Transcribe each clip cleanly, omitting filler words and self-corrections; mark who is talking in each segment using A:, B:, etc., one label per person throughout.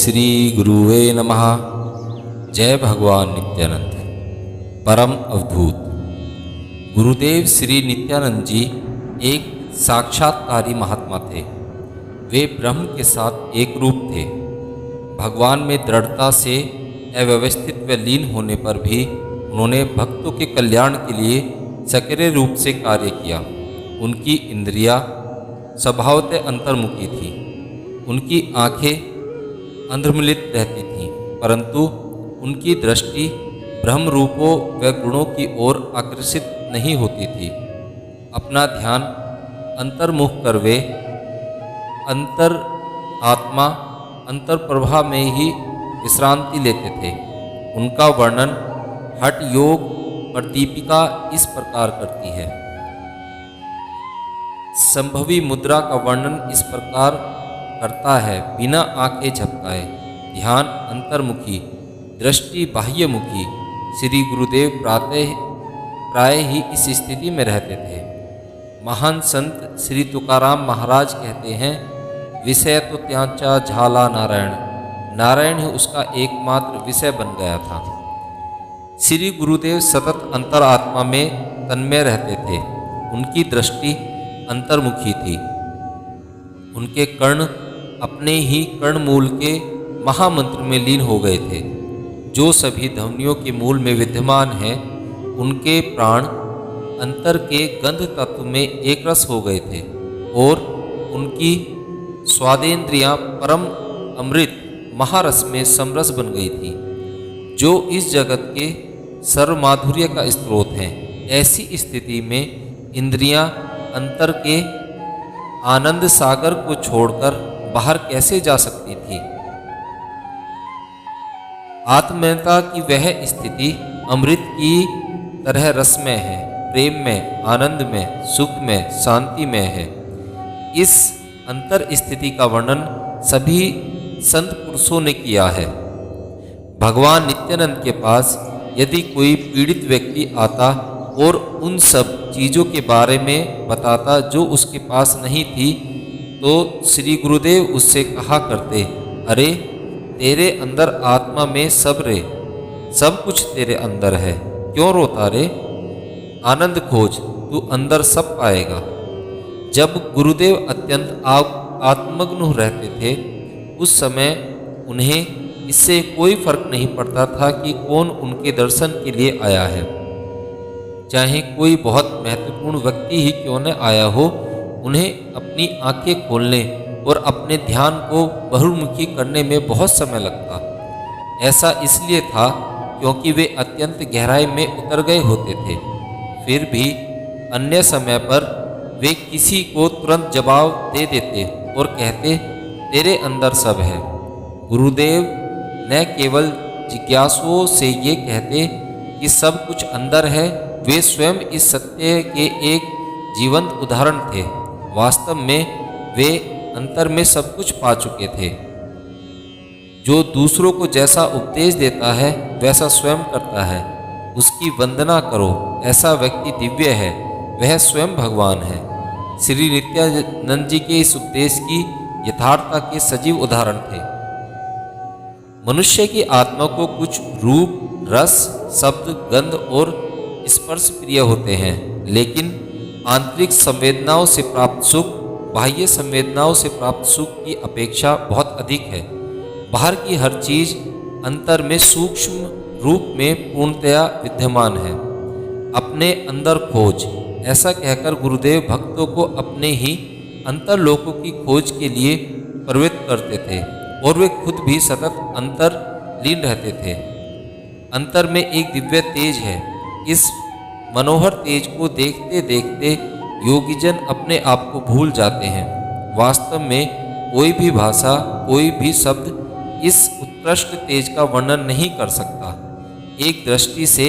A: श्री गुरुवे नमः। जय भगवान नित्यानंद। परम अवधूत गुरुदेव श्री नित्यानंद जी एक साक्षात्कारी महात्मा थे। वे ब्रह्म के साथ एक रूप थे। भगवान में दृढ़ता से अव्यवस्थित व लीन होने पर भी उन्होंने भक्तों के कल्याण के लिए सक्रिय रूप से कार्य किया। उनकी इंद्रियां स्वभावतः अंतर्मुखी थी। उनकी आंखें अंधमिलित रहती थीं, परंतु उनकी दृष्टि ब्रह्म रूपों व गुणों की ओर आकर्षित नहीं होती थी। अपना ध्यान अंतर्मुख कर वे अंतर आत्मा अंतर प्रभा में ही विश्रांति लेते थे। उनका वर्णन हठ योग पर दीपिका इस प्रकार करती है। संभवी मुद्रा का वर्णन इस प्रकार करता है। बिना आंखें झपकाए ध्यान अंतर्मुखी, दृष्टि बाह्यमुखी। श्री गुरुदेव प्राय ही इस स्थिति में रहते थे। महान संत श्री तुकाराम महाराज कहते हैं, विषय तो त्यांचा झाला नारायण, नारायण ही उसका एकमात्र विषय बन गया था। श्री गुरुदेव सतत अंतरात्मा में तन्मय रहते थे। उनकी दृष्टि अंतर्मुखी थी। उनके कर्ण अपने ही कर्णमूल के महामंत्र में लीन हो गए थे, जो सभी ध्वनियों के मूल में विद्यमान है। उनके प्राण अंतर के गंध तत्व में एक रस हो गए थे और उनकी स्वादेंद्रियां परम अमृत महारस में समरस बन गई थी, जो इस जगत के सर्वमाधुर्य का स्रोत हैं। ऐसी स्थिति में इंद्रियां अंतर के आनंद सागर को छोड़कर बाहर कैसे जा सकती थी। आत्मीयता की वह स्थिति अमृत की तरह रसमय है, प्रेम में, आनंद में, सुख में, शांति में है। इस अंतर स्थिति का वर्णन सभी संत पुरुषों ने किया है। भगवान नित्यानंद के पास यदि कोई पीड़ित व्यक्ति आता और उन सब चीज़ों के बारे में बताता जो उसके पास नहीं थी, तो श्री गुरुदेव उससे कहा करते, अरे तेरे अंदर आत्मा में सब रे, सब कुछ तेरे अंदर है, क्यों रोता रे? आनंद खोज, तू अंदर सब पाएगा। जब गुरुदेव अत्यंत आत्मग्न रहते थे, उस समय उन्हें इससे कोई फर्क नहीं पड़ता था कि कौन उनके दर्शन के लिए आया है। चाहे कोई बहुत महत्वपूर्ण व्यक्ति ही क्यों न आया हो, उन्हें अपनी आंखें खोलने और अपने ध्यान को बहुमुखी करने में बहुत समय लगता। ऐसा इसलिए था क्योंकि वे अत्यंत गहराई में उतर गए होते थे। फिर भी अन्य समय पर वे किसी को तुरंत जवाब दे देते और कहते, तेरे अंदर सब है। गुरुदेव न केवल जिज्ञासुओं से ये कहते कि सब कुछ अंदर है, वे स्वयं इस सत्य के एक जीवंत उदाहरण थे। वास्तव में वे अंतर में सब कुछ पा चुके थे। जो दूसरों को जैसा उपदेश देता है वैसा स्वयं करता है, उसकी वंदना करो। ऐसा व्यक्ति दिव्य है, वह स्वयं भगवान है। श्री नित्यानंद जी के इस उपदेश की यथार्थता के सजीव उदाहरण थे। मनुष्य की आत्मा को कुछ रूप, रस, शब्द, गंध और स्पर्श प्रिय होते हैं, लेकिन आंतरिक संवेदनाओं से प्राप्त सुख बाह्य संवेदनाओं से प्राप्त सुख की अपेक्षा बहुत अधिक है। बाहर की हर चीज अंतर में सूक्ष्म रूप में पूर्णतया विद्यमान है। अपने अंदर खोज, ऐसा कहकर गुरुदेव भक्तों को अपने ही अंतरलोकों की खोज के लिए प्रवृत्त करते थे और वे खुद भी सतत अंतर लीन रहते थे। अंतर में एक दिव्य तेज है। इस मनोहर तेज को देखते देखते योगीजन अपने आप को भूल जाते हैं। वास्तव में कोई भी भाषा, कोई भी शब्द इस उत्कृष्ट तेज का वर्णन नहीं कर सकता। एक दृष्टि से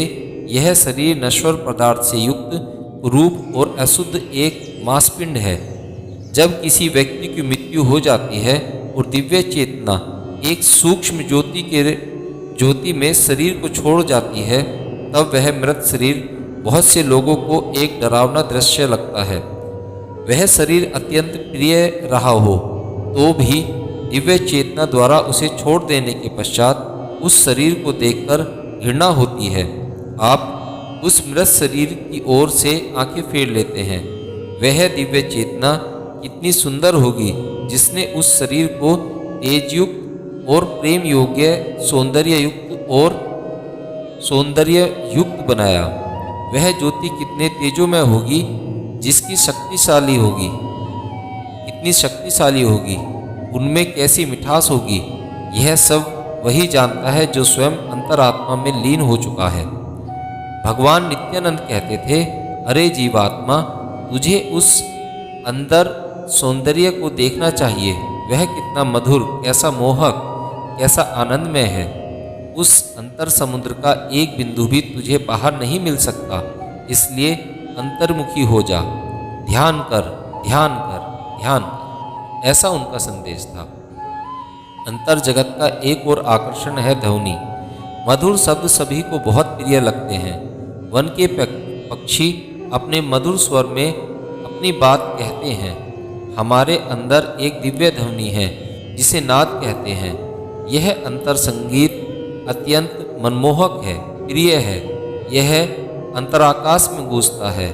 A: यह शरीर नश्वर पदार्थ से युक्त रूप और अशुद्ध एक मांसपिंड है। जब किसी व्यक्ति की मृत्यु हो जाती है और दिव्य चेतना एक सूक्ष्म ज्योति में शरीर को छोड़ जाती है, तब वह मृत शरीर बहुत से लोगों को एक डरावना दृश्य लगता है। वह शरीर अत्यंत प्रिय रहा हो तो भी दिव्य चेतना द्वारा उसे छोड़ देने के पश्चात उस शरीर को देखकर घृणा होती है। आप उस मृत शरीर की ओर से आंखें फेर लेते हैं। वह दिव्य चेतना कितनी सुंदर होगी जिसने उस शरीर को तेजयुक्त और प्रेम योग्य सौंदर्य युक्त बनाया। वह ज्योति कितने तेजोमय होगी जिसकी कितनी शक्तिशाली होगी, उनमें कैसी मिठास होगी, यह सब वही जानता है जो स्वयं अंतरात्मा में लीन हो चुका है। भगवान नित्यानंद कहते थे, अरे जीवात्मा, तुझे उस अंदर सौंदर्य को देखना चाहिए। वह कितना मधुर, कैसा मोहक, कैसा आनंदमय है। उस अंतर समुद्र का एक बिंदु भी तुझे बाहर नहीं मिल सकता। इसलिए अंतर्मुखी हो जा, ध्यान कर, ध्यान कर, ध्यान कर। ऐसा उनका संदेश था। अंतर जगत का एक और आकर्षण है ध्वनि। मधुर शब्द सभी को बहुत प्रिय लगते हैं। वन के पक्षी अपने मधुर स्वर में अपनी बात कहते हैं। हमारे अंदर एक दिव्य ध्वनि है जिसे नाद कहते हैं। यह अंतर संगीत अत्यंत मनमोहक है, प्रिय है। यह अंतराकाश में गूंजता है।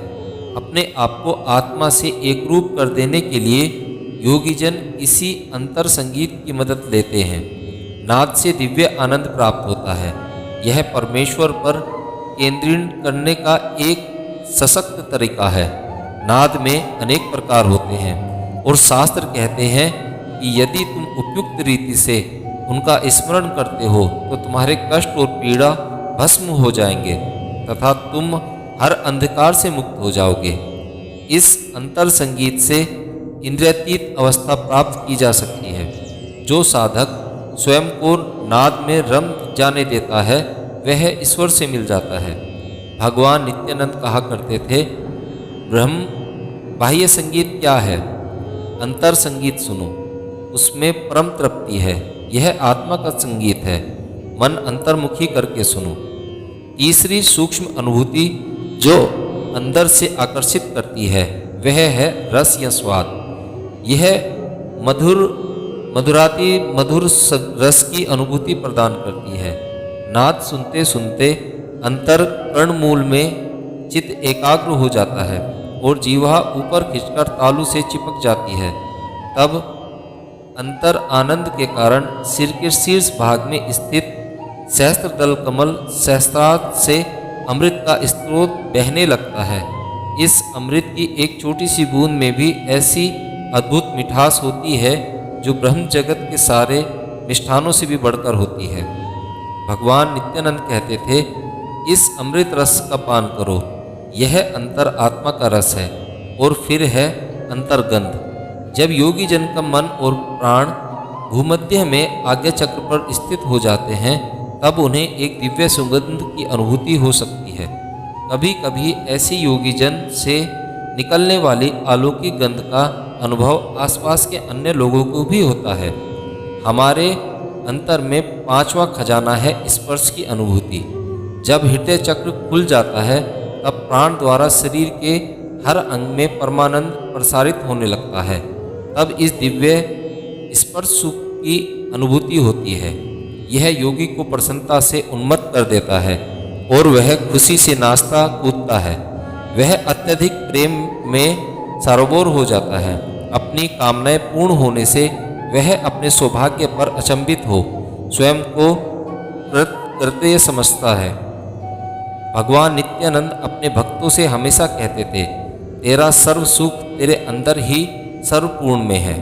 A: अपने आप को आत्मा से एक रूप कर देने के लिए योगीजन इसी अंतर संगीत की मदद लेते हैं। नाद से दिव्य आनंद प्राप्त होता है। यह परमेश्वर पर केंद्रित करने का एक सशक्त तरीका है। नाद में अनेक प्रकार होते हैं और शास्त्र कहते हैं कि यदि तुम उपयुक्त रीति से उनका स्मरण करते हो तो तुम्हारे कष्ट और पीड़ा भस्म हो जाएंगे तथा तुम हर अंधकार से मुक्त हो जाओगे। इस अंतर संगीत से इंद्रियातीत अवस्था प्राप्त की जा सकती है। जो साधक स्वयं को नाद में रम जाने देता है वह ईश्वर से मिल जाता है। भगवान नित्यानंद कहा करते थे, ब्रह्म बाह्य संगीत क्या है? अंतर संगीत सुनो, उसमें परम तृप्ति है। यह आत्मा का संगीत है। मन अंतर्मुखी करके सुनो। तीसरी सूक्ष्म अनुभूति जो अंदर से आकर्षित करती है वह है रस या स्वाद। यह मधुर रस की अनुभूति प्रदान करती है। नाद सुनते सुनते अंतर कर्णमूल में चित्त एकाग्र हो जाता है और जीवा ऊपर खिंचकर तालू से चिपक जाती है। तब अंतर आनंद के कारण सिर के शीर्ष भाग में स्थित सहस्त्रदल कमल सहस्त्रार्थ से अमृत का स्रोत बहने लगता है। इस अमृत की एक छोटी सी बूंद में भी ऐसी अद्भुत मिठास होती है जो ब्रह्म जगत के सारे मिष्ठानों से भी बढ़कर होती है। भगवान नित्यानंद कहते थे, इस अमृत रस का पान करो। यह अंतर आत्मा का रस है। और फिर है अंतर्गंध। जब योगी जन का मन और प्राण भूमध्य में आज्ञा चक्र पर स्थित हो जाते हैं तब उन्हें एक दिव्य सुगंध की अनुभूति हो सकती है। कभी कभी ऐसे योगी जन से निकलने वाली अलौकिक गंध का अनुभव आसपास के अन्य लोगों को भी होता है। हमारे अंतर में पांचवा खजाना है स्पर्श की अनुभूति। जब हृदय चक्र खुल जाता है तब प्राण द्वारा शरीर के हर अंग में परमानंद प्रसारित होने लगता है। तब इस दिव्य स्पर्श सुख की अनुभूति होती है। यह योगी को प्रसन्नता से उन्मत्त कर देता है और वह खुशी से नाचता कूदता है। वह अत्यधिक प्रेम में सरोवर हो जाता है। अपनी कामनाएं पूर्ण होने से वह अपने सौभाग्य पर अचंभित हो स्वयं को कृतज्ञ समझता है। भगवान नित्यानंद अपने भक्तों से हमेशा कहते थे, तेरा सर्व सुख तेरे अंदर ही सर्वपूर्ण में है।